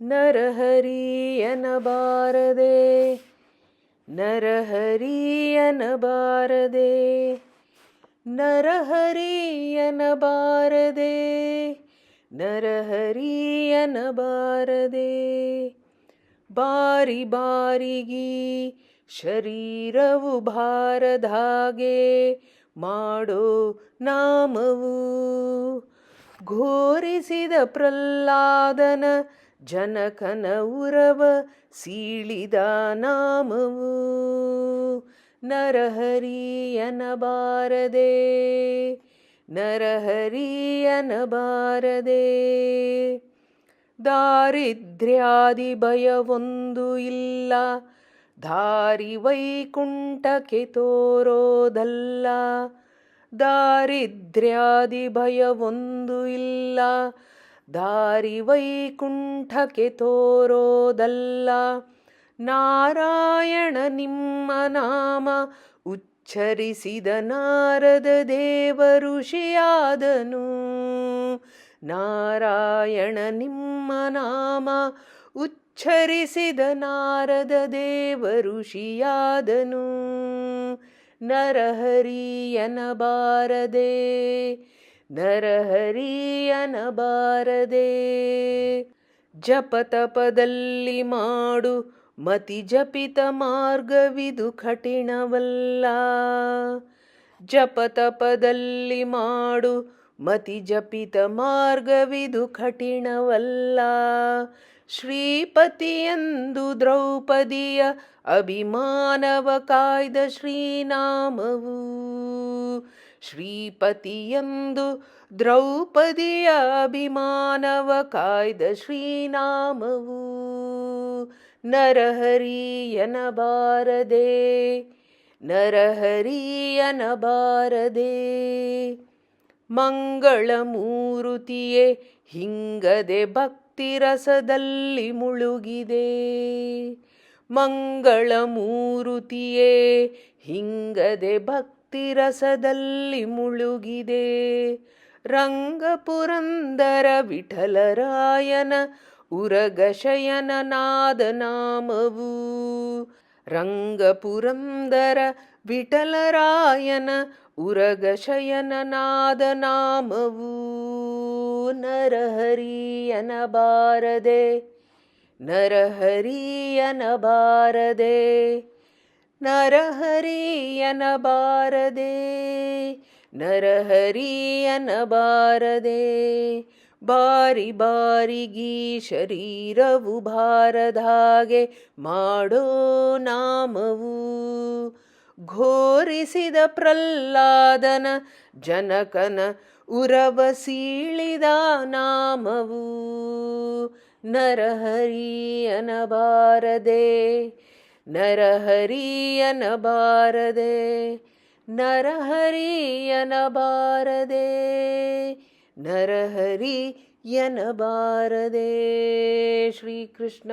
ನರಹರಿಯನಬಾರದೆ ನರಹರಿಯನಬಾರದೆ ನರಹರಿಯನಬಾರದೆ ನರಹರಿಯನಬಾರದೆ ಬಾರಿ ಬಾರಿಗಿ ಶರೀರವು ಭಾರದಾಗೆ ಮಾಡೋ ನಾಮವು ಘೋರಿಸಿದ ಪ್ರಹ್ಲಾದನ ಜನಕನ ಉರವ ಸೀಳಿದ ನಾಮವು ನರಹರಿಯನಬಾರದೆ ನರಹರಿಯನಬಾರದೆ ದಾರಿದ್ರ್ಯಾದಿ ಭಯವೊಂದು ಇಲ್ಲ ದಾರಿ ವೈಕುಂಠಕ್ಕೆ ತೋರೋದಲ್ಲ ದಾರಿದ್ರ್ಯಾದಿ ಭಯವೊಂದು ಇಲ್ಲ ದಾರಿ ವೈಕುಂಠಕ್ಕೆ ತೋರೋದಲ್ಲ ನಾರಾಯಣ ನಿಮ್ಮ ನಾಮ ಉಚ್ಚರಿಸಿದ ನಾರದ ದೇವ ಋಷಿಯಾದನು ನಾರಾಯಣ ನಿಮ್ಮ ನಾಮ ಉಚ್ಚರಿಸಿದ ನಾರದ ದೇವ ಋಷಿಯಾದನು ನರಹರಿಯನಬಾರದೆ ನರಹರಿಯನಬಾರದೆ ಜಪತಪದಲ್ಲಿ ಮಾಡು ಮತಿ ಜಪಿತ ಮಾರ್ಗವಿದು ಕಠಿಣವಲ್ಲ ಜಪತಪದಲ್ಲಿ ಮಾಡು ಮತಿ ಜಪಿತ ಮಾರ್ಗವಿದು ಕಠಿಣವಲ್ಲ ಶ್ರೀಪತಿಯೆಂದು ದ್ರೌಪದಿಯ ಅಭಿಮಾನವ ಕಾಯ್ದ ಶ್ರೀನಾಮವು ಶ್ರೀಪತಿಯೆಂದು ದ್ರೌಪದಿಯ ಅಭಿಮಾನವ ಕಾಯ್ದ ಶ್ರೀನಾಮವು ನರಹರಿಯನಬಾರದೆ ನರಹರಿಯನಬಾರದೆ ಮಂಗಳಮೂರುತಿಯೇ ಹಿಂಗದೆ ಭಕ್ತಿರಸದಲ್ಲಿ ಮುಳುಗಿದೆ ಮಂಗಳಮೂರುತಿಯೇ ಹಿಂಗದೆ ಭಕ್ತಿರಸದಲ್ಲಿ ಮುಳುಗಿದೆ ರಂಗಪುರಂದರ ವಿಠಲರಾಯನ ಉರಗಶಯನ ನಾದ ನಾಮವು ರಂಗಪುರಂದರ ವಿಠಲರಾಯನ ಉರಗಶಯನ ನಾದ ನಾಮವು ನರಹರಿಯನಬಾರದೆ ನರಹರಿಯನಬಾರದೆ ನರಹರಿಯನಬಾರದೆ ನರಹರಿಯನಬಾರದೆ ಬಾರಿ ಬಾರಿಗಿ ಶರೀರವು ಭಾರದಾಗೆ ಮಾಡೋ ನಾಮವು ಘೋರಿಸಿದ ಪ್ರಹ್ಲಾದನ ಜನಕನ ಉರವ ಸೀಳಿದ ನಾಮವು ನರಹರಿಯನಬಾರದೆ ನರಹರಿಯನಬಾರದೆ ನರಹರಿಯನಬಾರದೆ ನರಹರಿಯನಬಾರದೆ ಶ್ರೀಕೃಷ್ಣಾರ್ಪಣಮಸ್ತು.